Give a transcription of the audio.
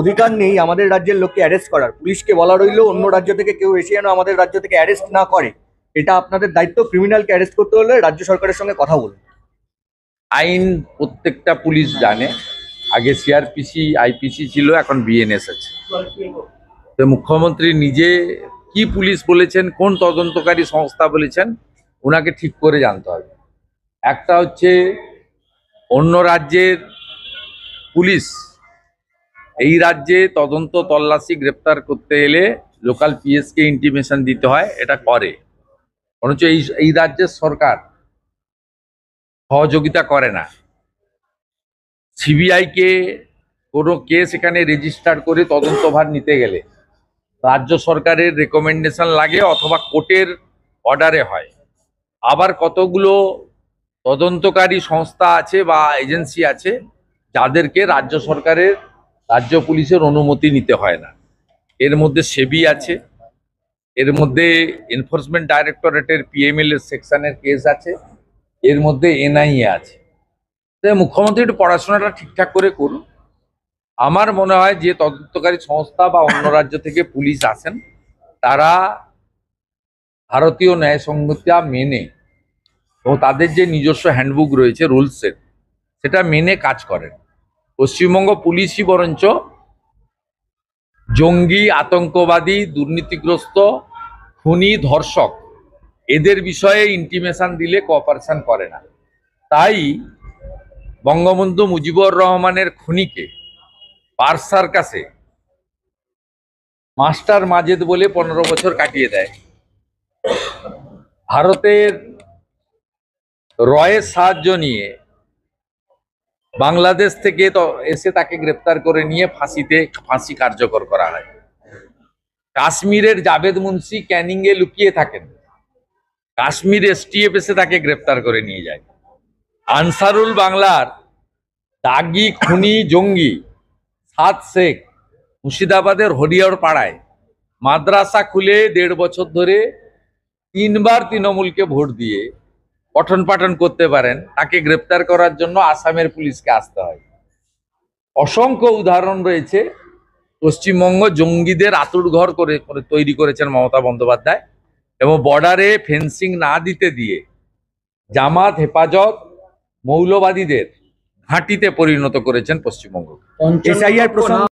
অধিকার নেই আমাদের রাজ্যের লোককে অ্যারেস্ট করার। পুলিশকে বলা রইলো অন্য রাজ্য থেকে কেউ এসে যেন আমাদের রাজ্য থেকে অ্যারেস্ট না করে। এটা আপনাদের দায়িত্ব। ক্রিমিনালকে অ্যারেস্ট করতে হলে রাজ্য সরকারের সঙ্গে কথা বলুন। আইন প্রত্যেকটা পুলিশ জানে। আগে সিআরপিসি আইপিসি ছিল, এখন বিএনএস আছে। তো মুখ্যমন্ত্রী নিজে কি পুলিশ বলেছেন, কোন তদন্তকারী সংস্থা বলেছেন, ওনাকে ঠিক করে জানতে হবে। একটা হচ্ছে অন্য রাজ্যের পুলিশ এই রাজ্যে তদন্ত তল্লাশি গ্রেপ্তার করতে এলে লোকাল পিএসকে ইন্টিমেশন দিতে হয়, এটা করে। অথচ এই রাজ্যের সরকার সহযোগিতা করে না। সিবিআইকে কোনো কেস এখানে রেজিস্টার করে তদন্তভার নিতে গেলে রাজ্য সরকারের রেকমেন্ডেশন লাগে অথবা কোর্টের অর্ডারে হয়। আবার কতগুলো তদন্তকারী সংস্থা আছে বা এজেন্সি আছে যাদেরকে রাজ্য সরকারের রাজ্য পুলিশের অনুমতি নিতে হয় না। এর মধ্যে সেবি আছে, এর মধ্যে এনফোর্সমেন্ট ডাইরেক্টরেটের পিএমএল সেকশনের কেস আছে, এর মধ্যে এনআইএ আছে। মুখ্যমন্ত্রী একটু পড়াশোনাটা ঠিকঠাক করে করুন। আমার মনে হয় যে তদন্তকারী সংস্থা বা অন্য রাজ্য থেকে পুলিশ আসেন তারা ভারতীয় ন্যায় সংহিতা মেনে ও তাদের যে নিজস্ব হ্যান্ডবুক রয়েছে রুলসের, সেটা মেনে কাজ করেন। পশ্চিমবঙ্গ পুলিশই বরঞ্চ জঙ্গি, আতঙ্কবাদী, দুর্নীতিগ্রস্ত, খুনি, ধর্ষক এদের বিষয়ে ইন্টিমেশন দিলে কোঅপারেশন করে না। তাই বঙ্গবন্ধু মুজিবুর রহমানের খুনিকে পার্ক সার্কাসে মাস্টার মাজেদ বলে 15 বছর কাটিয়ে দেয়। ভারতের রয়ের সাহায্য নিয়ে বাংলাদেশ থেকে এসে তাকে গ্রেপ্তার করে নিয়ে ফাঁসি কার্যকর করা হয়। কাশ্মীরের জাভেদ মুন্সি ক্যানিং এ লুকিয়ে থাকেন, কাশ্মীর এসটিএফ এসে তাকে গ্রেপ্তার করে নিয়ে যায়। আনসারুল বাংলার দাগি খুনি জঙ্গি সাদ শেখ মুর্শিদাবাদের হরিহর পাড়ায় মাদ্রাসা খুলে 1.5 বছর ধরে 3 বার তৃণমূলকে ভোট দিয়ে পঠন পাঠন করতে পারেন, তাকে গ্রেপ্তার করার জন্য আসামের পুলিশকে আসতে হয়। অসংখ্য উদাহরণ রয়েছে। পশ্চিমবঙ্গ জঙ্গিদের আঁতুড়ঘর করে তৈরি করেছেন মমতা বন্দ্যোপাধ্যায়, এবং বর্ডারে ফেন্সিং না দিতে দিয়ে জামাত, হেফাজত, মৌলবাদীদের ঘাঁটিতে পরিণত করেছেন পশ্চিমবঙ্গ। এসআইআর প্রসঙ্গে